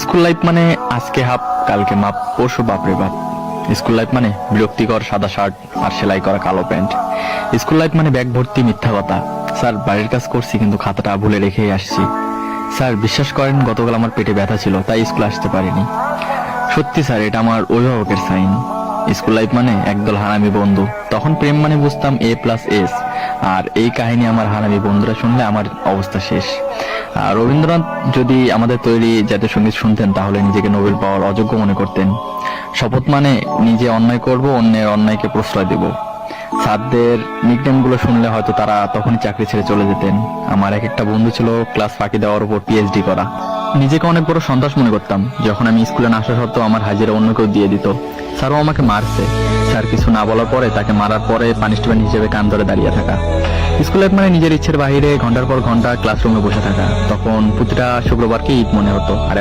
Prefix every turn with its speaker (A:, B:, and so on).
A: School life মানে আজকে half কালকে মাপ পরশু বাপরে বাপ। স্কুল লাইফ মানে বিরক্তিকর সাদা শার্ট আর সেলাই করা কালো প্যান্ট। স্কুল লাইফ মানে ব্যাগ ভর্তি মিথ্যা কথা। স্যার বাড়ির কাজ করছি কিন্তু খাতাটা ভুলে রেখেই আসছি। স্যার বিশ্বাস করেন গতকাল আমার পেটে ব্যথা ছিল তাই স্কুল আসতে পারিনি। সত্যি স্যার এটা আমার অভিভাবকের সাইন। স্কুল লাইফ মানে একদল হারামি বন্ধু, তখন প্রেম মানে বুঝতাম A+S। আর এই কাহিনী আমার হারামি বন্ধুরা শুনলে আমার অবস্থা শেষ। আর রবীন্দ্রনাথ যদি আমাদের তৈরি জাতীয় সঙ্গীত শুনতেন তাহলে নিজেকে নোবেল পাওয়ার অযোগ্য মনে করতেন। শপথ মানে নিজে অন্যায় করব, অন্যের অন্যায়কে প্রশ্রয় দেব। স্যারদের নিকনেম গুলো শুনলে হয়তো তারা তখনই চাকরি ছেড়ে চলে যেতেন। আমার এক একটা বন্ধু ছিল ক্লাস ফাঁকি দেওয়ার উপর PhD করা। নিজেকে অনেক বড় সন্ত্রাস মনে করতাম যখন আমি স্কুলে না আসা সত্ত্বেও আমার হাজিরা অন্য কেউ দিয়ে দিত। স্যারও আমাকে মারছে। স্যার কিছু না বলার পরে তাকে মারার পরে পানিশমেন্ট হিসেবে কান ধরে দাঁড়িয়ে থাকা। স্কুল লাইফ মানে নিজের ইচ্ছের বাইরে ঘন্টার পর ঘন্টা ক্লাসরুমে বসে থাকা। তখন প্রতিটা শুক্রবারকে ঈদ মনে হতো। আর